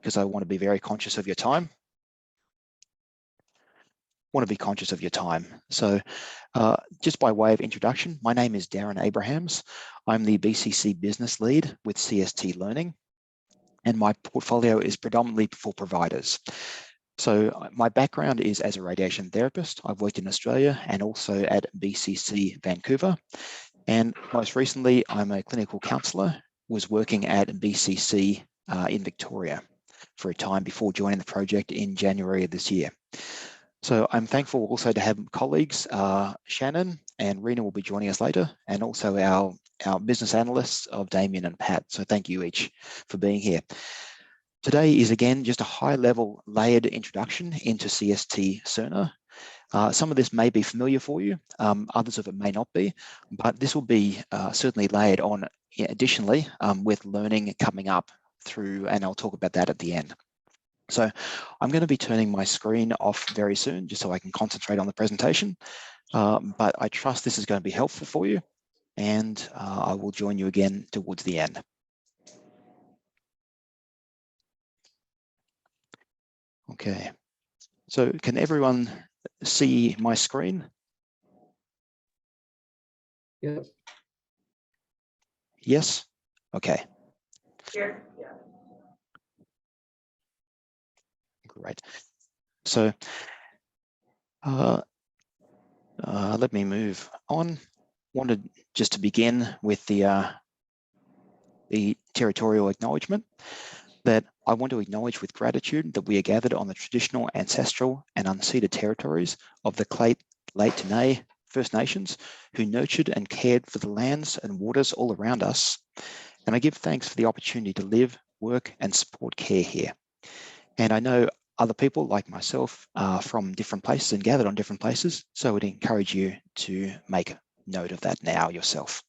because I want to be very conscious of your time. So just by way of introduction, my name is Darren Abrahams. I'm the BCC Business Lead with CST Learning, and my portfolio is predominantly for providers. So my background is as a radiation therapist. I've worked in Australia and also at BCC Vancouver. And most recently, I'm a clinical counsellor, was working at BCC in Victoria for a time before joining the project in January of this year. So I'm thankful also to have colleagues, Shannon and Rena will be joining us later, and also our business analysts of Damien and Pat. So thank you each for being here. Today is again just a high-level layered introduction into CST Cerner. Some of this may be familiar for you, others of it may not be, but this will be certainly layered on additionally with learning coming up through, and I'll talk about that at the end. So I'm going to be turning my screen off very soon just so I can concentrate on the presentation, but I trust this is going to be helpful for you, and I will join you again towards the end. Okay, so can everyone see my screen? Yes. Yes? Okay. Yeah. Great. So let me move on. Wanted just to begin with the territorial acknowledgement that I want to acknowledge with gratitude that we are gathered on the traditional, ancestral and unceded territories of the Late First Nations who nurtured and cared for the lands and waters all around us. And I give thanks for the opportunity to live, work and support care here. And I know other people like myself are from different places and gathered on different places. So I would encourage you to make note of that now yourself.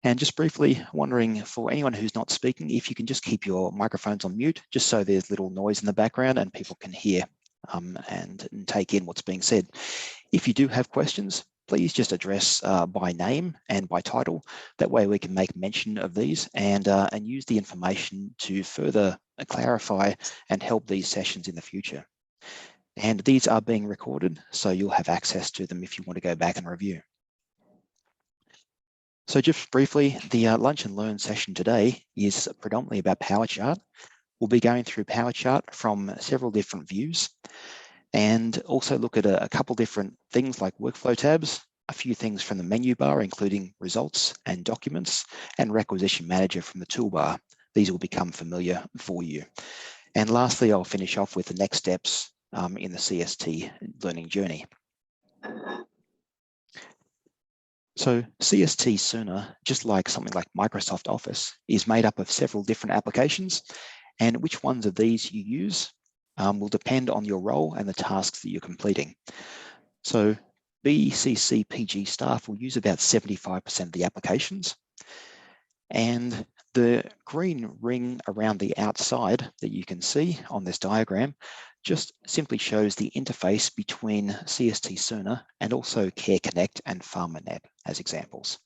And just briefly wondering for anyone who's not speaking, if you can just keep your microphones on mute, just so there's little noise in the background and people can hear and take in what's being said. If you do have questions, please just address by name and by title. That way we can make mention of these and use the information to further clarify and help these sessions in the future. And these are being recorded, so you'll have access to them if you want to go back and review. So just briefly, the Lunch and Learn session today is predominantly about PowerChart. We'll be going through PowerChart from several different views and also look at a couple different things like workflow tabs, a few things from the menu bar, including results and documents, and requisition manager from the toolbar. These will become familiar for you. And lastly, I'll finish off with the next steps in the CST learning journey. So CST Cerner, just like something like Microsoft Office, is made up of several different applications, and which ones of these you use will depend on your role and the tasks that you're completing. So BCC PG staff will use about 75% of the applications, and the green ring around the outside that you can see on this diagram just simply shows the interface between CST Cerner and also Care Connect and PharmaNet as examples.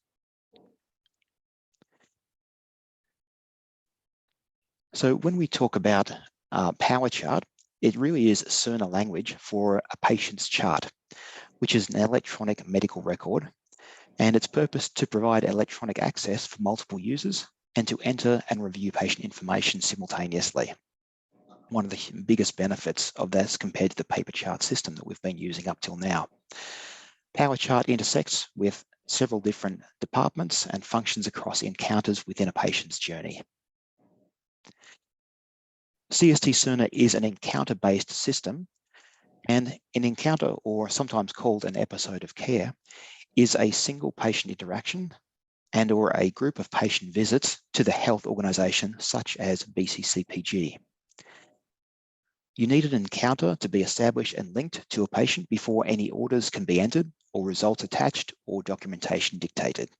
So when we talk about PowerChart, it really is Cerner language for a patient's chart, which is an electronic medical record, and its purpose to provide electronic access for multiple users and to enter and review patient information simultaneously. One of the biggest benefits of this compared to the paper chart system that we've been using up till now. PowerChart intersects with several different departments and functions across encounters within a patient's journey. CST Cerner is an encounter-based system, and an encounter, or sometimes called an episode of care, is a single patient interaction and or a group of patient visits to the health organisation such as BCCPG. You need an encounter to be established and linked to a patient before any orders can be entered or results attached or documentation dictated.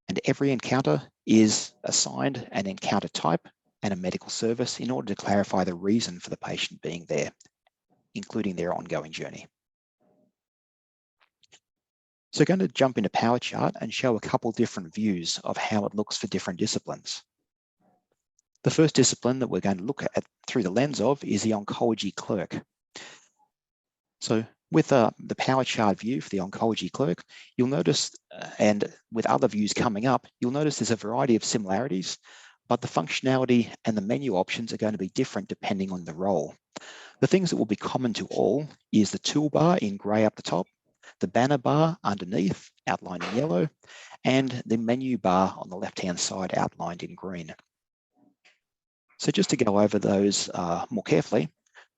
And every encounter is assigned an encounter type and a medical service in order to clarify the reason for the patient being there, including their ongoing journey. So I'm going to jump into PowerChart and show a couple different views of how it looks for different disciplines. The first discipline that we're going to look at through the lens of is the oncology clerk. So with the power chart view for the oncology clerk, you'll notice, and with other views coming up, you'll notice there's a variety of similarities, but the functionality and the menu options are going to be different depending on the role. The things that will be common to all is the toolbar in grey up the top, the banner bar underneath, outlined in yellow, and the menu bar on the left-hand side outlined in green. So just to go over those more carefully,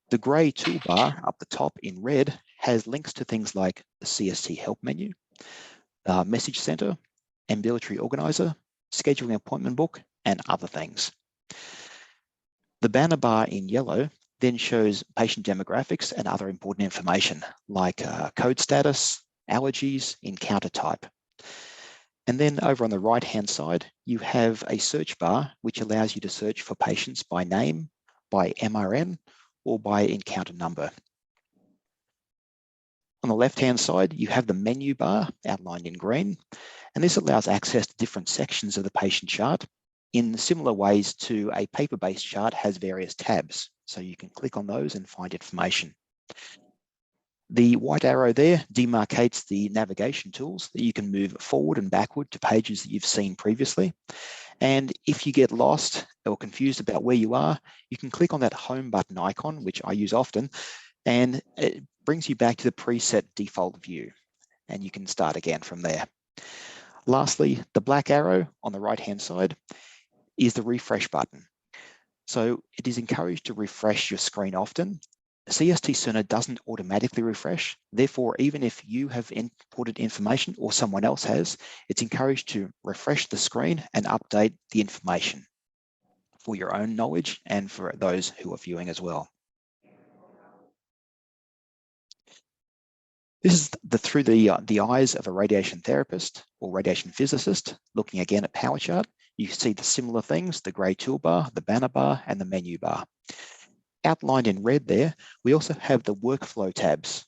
the grey toolbar up the top in red has links to things like the CST help menu, message center, ambulatory organizer, scheduling appointment book, and other things. The banner bar in yellow then shows patient demographics and other important information like code status, allergies, encounter type. And then over on the right-hand side, you have a search bar which allows you to search for patients by name, by MRN, or by encounter number. On the left-hand side, you have the menu bar outlined in green, and this allows access to different sections of the patient chart in similar ways to a paper-based chart has various tabs. So you can click on those and find information. The white arrow there demarcates the navigation tools that you can move forward and backward to pages that you've seen previously. And if you get lost or confused about where you are, you can click on that home button icon, which I use often, and it brings you back to the preset default view, and you can start again from there. Lastly, the black arrow on the right-hand side is the refresh button. So it is encouraged to refresh your screen often. CST Cerner doesn't automatically refresh. Therefore, even if you have inputted information or someone else has, it's encouraged to refresh the screen and update the information for your own knowledge and for those who are viewing as well. This is through the eyes of a radiation therapist or radiation physicist, looking again at PowerChart. You see the similar things, the grey toolbar, the banner bar, and the menu bar. Outlined in red there, we also have the workflow tabs.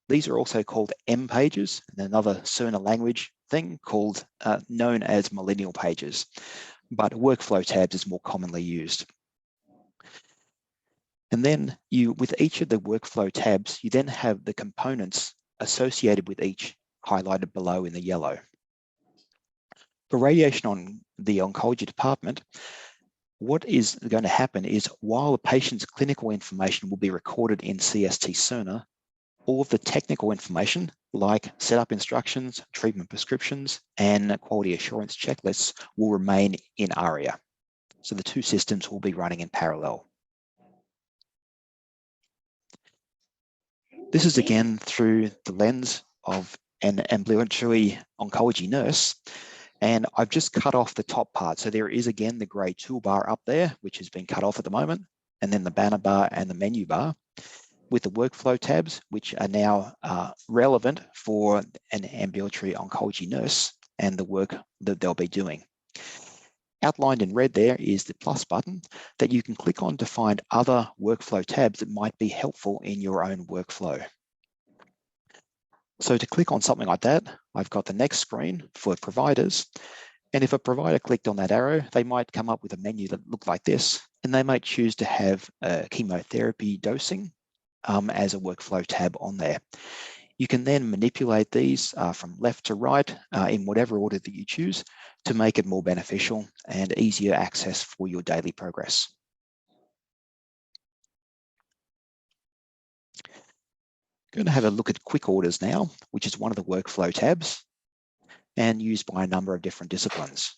These are also called M pages, and another Cerner language thing called known as millennial pages, but workflow tabs is more commonly used. And then with each of the workflow tabs, you then have the components associated with each highlighted below in the yellow. For radiation on the oncology department, what is going to happen is while the patient's clinical information will be recorded in CST Cerner, all of the technical information like setup instructions, treatment prescriptions, and quality assurance checklists will remain in ARIA. So the two systems will be running in parallel. This is again through the lens of an ambulatory oncology nurse. And I've just cut off the top part. So there is again the grey toolbar up there, which has been cut off at the moment, and then the banner bar and the menu bar with the workflow tabs, which are now relevant for an ambulatory oncology nurse and the work that they'll be doing. Outlined in red there is the plus button that you can click on to find other workflow tabs that might be helpful in your own workflow. So to click on something like that, I've got the next screen for providers. And if a provider clicked on that arrow, they might come up with a menu that looked like this, and they might choose to have chemotherapy dosing as a workflow tab on there. You can then manipulate these from left to right in whatever order that you choose to make it more beneficial and easier access for your daily progress. Going to have a look at quick orders now, which is one of the workflow tabs and used by a number of different disciplines.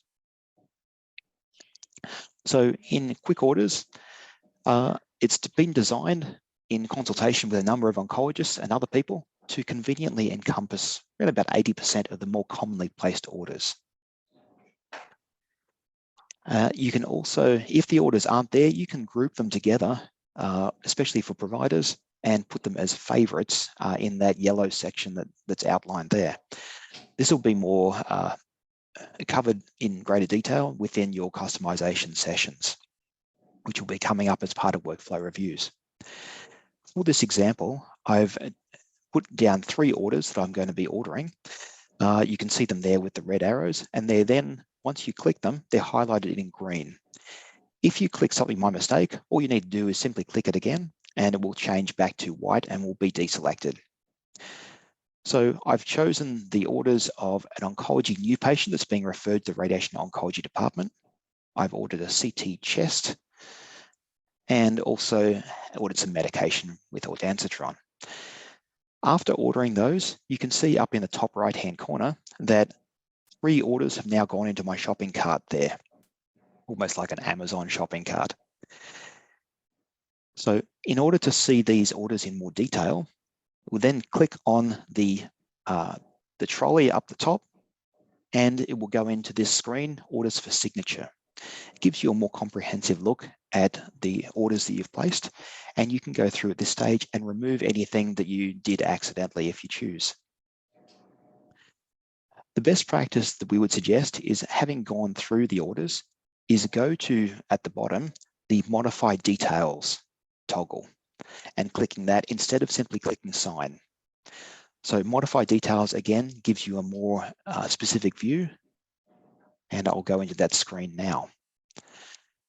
So in quick orders, it's been designed in consultation with a number of oncologists and other people to conveniently encompass around about 80% of the more commonly placed orders. You can also, if the orders aren't there, you can group them together, especially for providers, and put them as favorites in that yellow section that's outlined there. This will be more covered in greater detail within your customization sessions, which will be coming up as part of workflow reviews. For this example, I've put down 3 orders that I'm going to be ordering. You can see them there with the red arrows, and they're then, once you click them, they're highlighted in green. If you click something by mistake, all you need to do is simply click it again and it will change back to white and will be deselected. So I've chosen the orders of an oncology new patient that's being referred to the radiation oncology department. I've ordered a CT chest and also ordered some medication with ondansetron. After ordering those, you can see up in the top right-hand corner that 3 orders have now gone into my shopping cart there, almost like an Amazon shopping cart. So in order to see these orders in more detail, we'll then click on the trolley up the top and it will go into this screen, Orders for Signature. It gives you a more comprehensive look at the orders that you've placed, and you can go through at this stage and remove anything that you did accidentally if you choose. The best practice that we would suggest is, having gone through the orders, is go to, at the bottom, the Modify Details toggle and clicking that instead of simply clicking Sign. So Modify Details, again, gives you a more specific view, and I'll go into that screen now.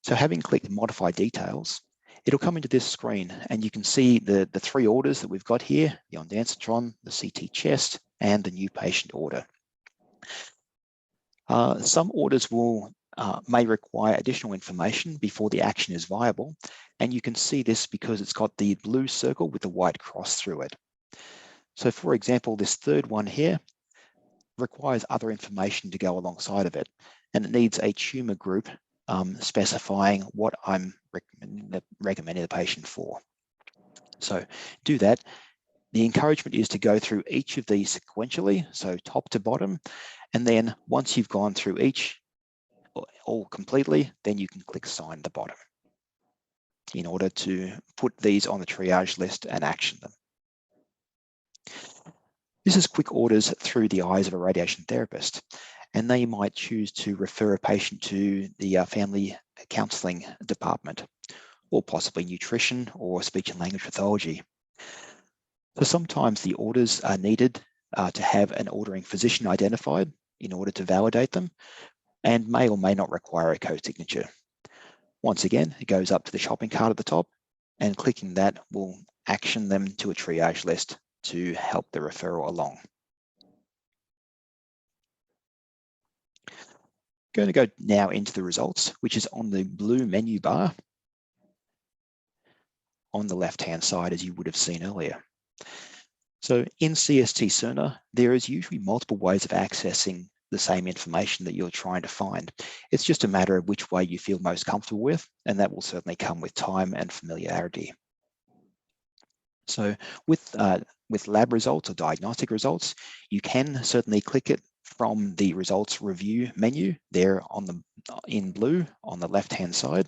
So having clicked Modify Details, it'll come into this screen and you can see the 3 orders that we've got here, the ondansetron, the CT chest, and the new patient order. Some orders may require additional information before the action is viable, and you can see this because it's got the blue circle with the white cross through it. So for example, this 3rd one here requires other information to go alongside of it, and it needs a tumor group specifying what I'm recommending the patient for. So do that. The encouragement is to go through each of these sequentially, so top to bottom, and then once you've gone through each all completely, then you can click Sign at the bottom in order to put these on the triage list and action them. This is quick orders through the eyes of a radiation therapist, and they might choose to refer a patient to the family counselling department, or possibly nutrition or speech and language pathology. So sometimes the orders are needed to have an ordering physician identified in order to validate them, and may or may not require a co-signature. Once again, it goes up to the shopping cart at the top, and clicking that will action them to a triage list to help the referral along. Going to go now into the results, which is on the blue menu bar on the left-hand side, as you would have seen earlier. So in CST Cerner, there is usually multiple ways of accessing the same information that you're trying to find. It's just a matter of which way you feel most comfortable with, and that will certainly come with time and familiarity. So with lab results or diagnostic results, you can certainly click it from the results review menu there in blue on the left-hand side,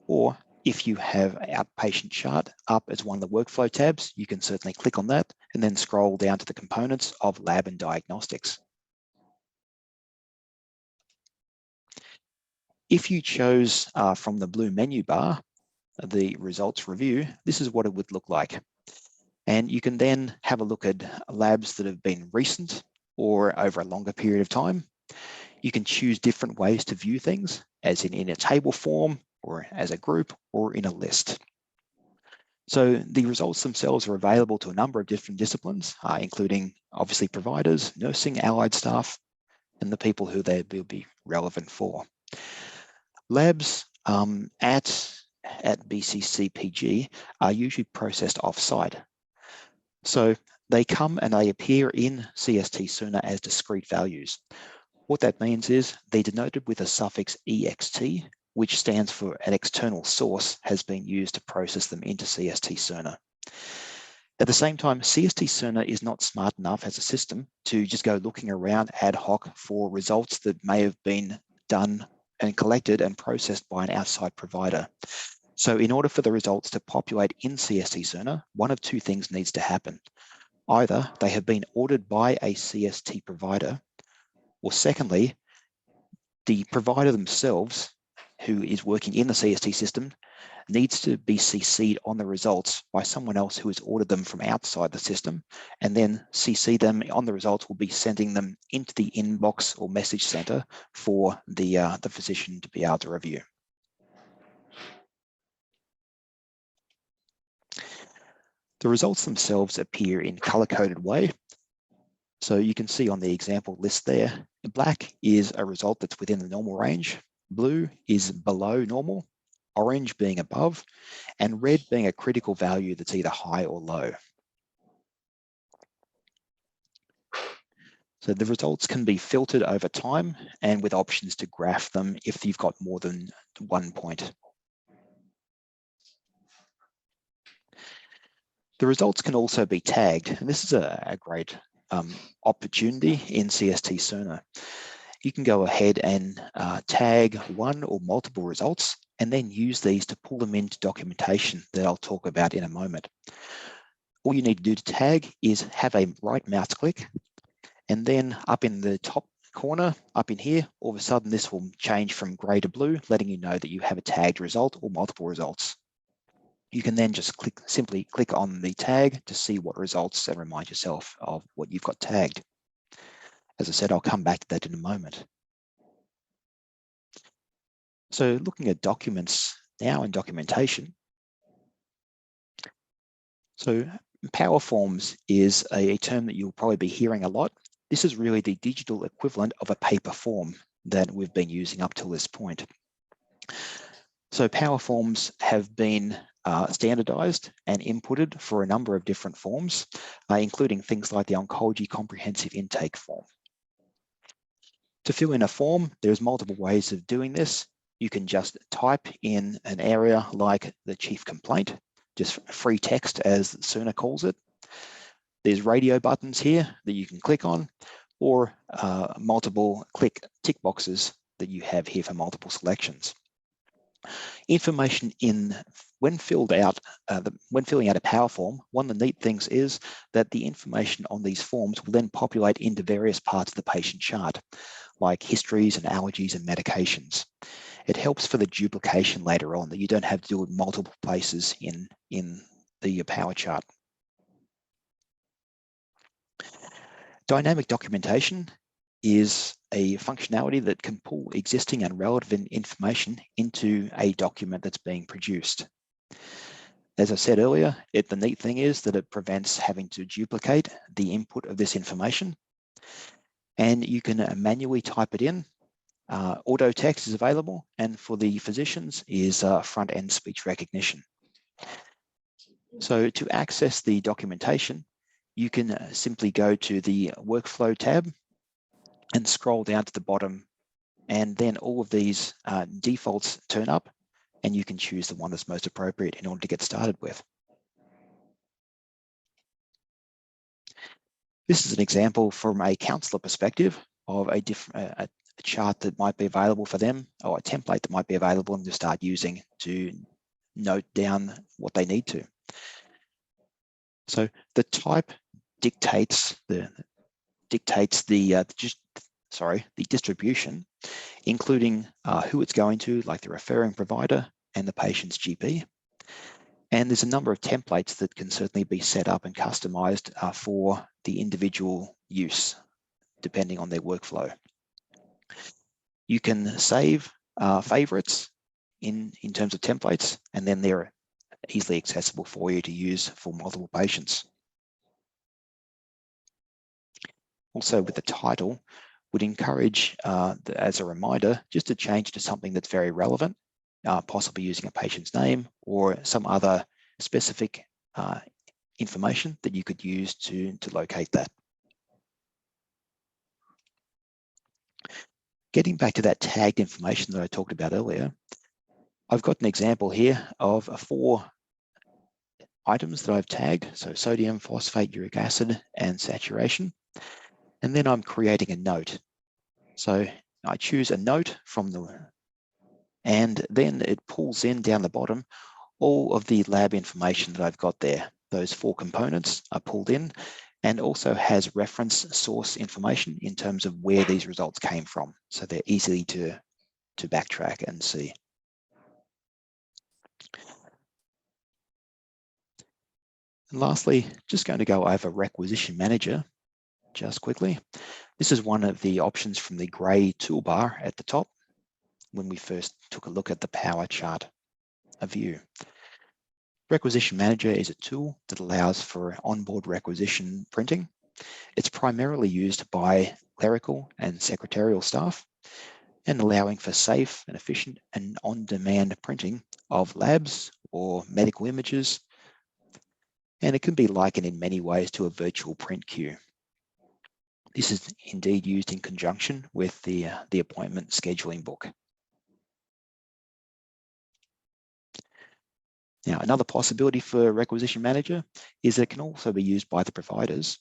or if you have outpatient chart up as one of the workflow tabs, you can certainly click on that and then scroll down to the components of lab and diagnostics. If you chose from the blue menu bar, the results review, this is what it would look like. And you can then have a look at labs that have been recent or over a longer period of time. You can choose different ways to view things, as in a table form, or as a group, or in a list. So the results themselves are available to a number of different disciplines, including obviously providers, nursing, allied staff, and the people who they will be relevant for. Labs at BCCPG are usually processed off-site. So they come and they appear in CST Cerner as discrete values. What that means is they're denoted with a suffix EXT, which stands for an external source has been used to process them into CST Cerner. At the same time, CST Cerner is not smart enough as a system to just go looking around ad hoc for results that may have been done and collected and processed by an outside provider. So in order for the results to populate in CST Cerner, one of 2 things needs to happen. Either they have been ordered by a CST provider, or secondly, the provider themselves, who is working in the CST system, needs to be CC'd on the results by someone else who has ordered them from outside the system, and then CC them on the results will be sending them into the inbox or message center for the physician to be able to review. The results themselves appear in color-coded way. So you can see on the example list there, black is a result that's within the normal range, blue is below normal, orange being above, and red being a critical value that's either high or low. So the results can be filtered over time and with options to graph them if you've got more than 1 point. The results can also be tagged, and this is a great opportunity in CST Cerner. You can go ahead and tag one or multiple results and then use these to pull them into documentation that I'll talk about in a moment. All you need to do to tag is have a right mouse click, and then up in the top corner, up in here, all of a sudden this will change from gray to blue, letting you know that you have a tagged result or multiple results. You can then just simply click on the tag to see what results and remind yourself of what you've got tagged. As I said, I'll come back to that in a moment. So looking at documents now and documentation. So Power Forms is a term that you'll probably be hearing a lot. This is really the digital equivalent of a paper form that we've been using up till this point. So Power Forms have been standardized and inputted for a number of different forms, including things like the Oncology Comprehensive Intake Form. To fill in a form, there's multiple ways of doing this. You can just type in an area like the chief complaint, just free text as Cerner calls it. There's radio buttons here that you can click on, or multiple click tick boxes that you have here for multiple selections. Information when filling out a Power Form, one of the neat things is that the information on these forms will then populate into various parts of the patient chart, like histories and allergies and medications. It helps for the duplication later on, that you don't have to do it multiple places in the Power Chart. Dynamic documentation is a functionality that can pull existing and relevant information into a document that's being produced. As I said earlier, the neat thing is that it prevents having to duplicate the input of this information, and you can manually type it in. Auto text is available, and for the physicians is front-end speech recognition. So to access the documentation, you can simply go to the Workflow tab and scroll down to the bottom, and then all of these defaults turn up, and you can choose the one that's most appropriate in order to get started with. This is an example from a counselor perspective of a chart that might be available for them, or a template that might be available and to start using to note down what they need to. So the type dictates the distribution, including who it's going to, like the referring provider and the patient's GP. And there's a number of templates that can certainly be set up and customized for the individual use, depending on their workflow. You can save favorites in terms of templates, and then they're easily accessible for you to use for multiple patients. Also, with the title, would encourage, as a reminder, just to change to something that's very relevant, possibly using a patient's name or some other specific information that you could use to locate that. Getting back to that tagged information that I talked about earlier, I've got an example here of 4 items that I've tagged. So sodium, phosphate, uric acid, and saturation. And then I'm creating a note. So I choose a note from and then it pulls in down the bottom all of the lab information that I've got there. Those 4 components are pulled in, and also has reference source information in terms of where these results came from. So they're easy to backtrack and see. And lastly, just going to go over Requisition Manager just quickly. This is one of the options from the gray toolbar at the top when we first took a look at the Power Chart view. Requisition Manager is a tool that allows for onboard requisition printing. It's primarily used by clerical and secretarial staff and allowing for safe and efficient and on-demand printing of labs or medical images. And it can be likened in many ways to a virtual print queue. This is indeed used in conjunction with the appointment scheduling book. Now, another possibility for Requisition Manager is that it can also be used by the providers.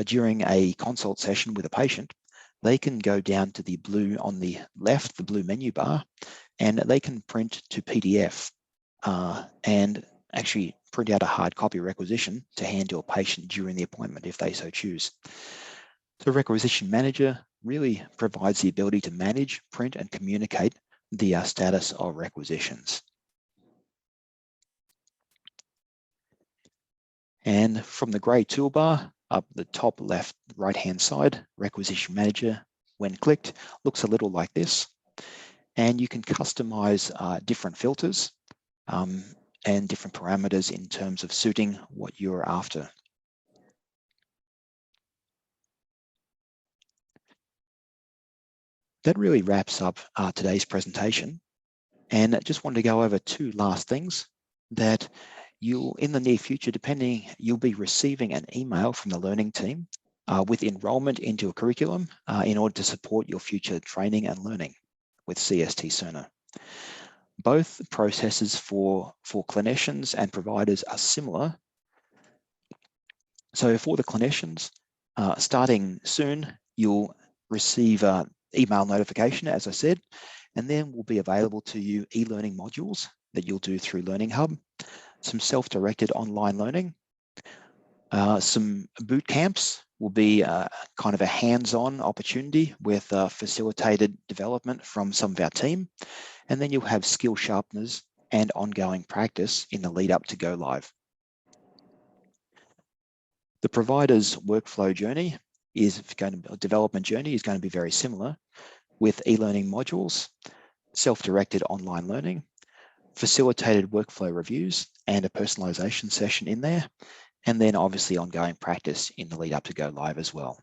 During a consult session with a patient, they can go down to the blue on the left, the blue menu bar, and they can print to PDF and actually print out a hard copy requisition to hand to a patient during the appointment if they so choose. So Requisition Manager really provides the ability to manage, print, and communicate the status of requisitions. And from the grey toolbar up the top left right-hand side, Requisition Manager, when clicked, looks a little like this. And you can customize different filters and different parameters in terms of suiting what you're after. That really wraps up today's presentation. And I just wanted to go over two last things that you'll, in the near future, you'll be receiving an email from the learning team with enrollment into a curriculum in order to support your future training and learning with CST Cerner. Both processes for clinicians and providers are similar. So for the clinicians, starting soon, you'll receive email notification, as I said, and then will be available to you e-learning modules that you'll do through Learning Hub, some self-directed online learning, some boot camps will be kind of a hands-on opportunity with facilitated development from some of our team, and then you'll have skill sharpeners and ongoing practice in the lead up to go live. The provider's workflow journey development journey is going to be very similar with e-learning modules, self-directed online learning, facilitated workflow reviews and a personalization session in there, and then obviously ongoing practice in the lead up to go live as well.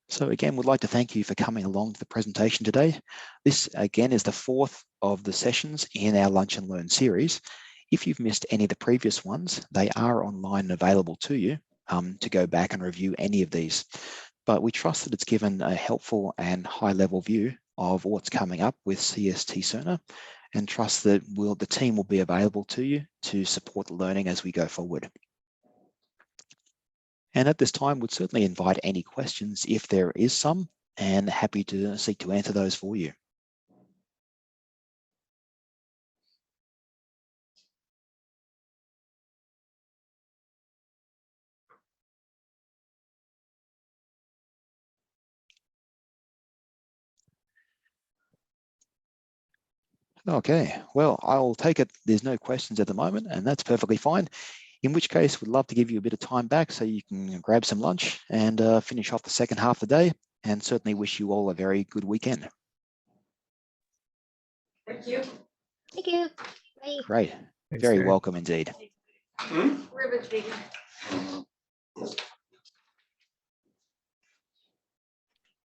So again, we'd like to thank you for coming along to the presentation today. This again is the fourth of the sessions in our Lunch and Learn series. If you've missed any of the previous ones, they are online and available to you to go back and review any of these. But we trust that it's given a helpful and high-level view of what's coming up with CST Cerner, and trust that the team will be available to you to support the learning as we go forward. And at this time, we'd certainly invite any questions if there is some, and happy to seek to answer those for you. Okay, well, I'll take it there's no questions at the moment, and that's perfectly fine. In which case, we'd love to give you a bit of time back so you can grab some lunch and finish off the second half of the day, and certainly wish you all a very good weekend. Thank you. Thank you. Bye. Great. Thanks, Very Darren. welcome indeed. Riveting.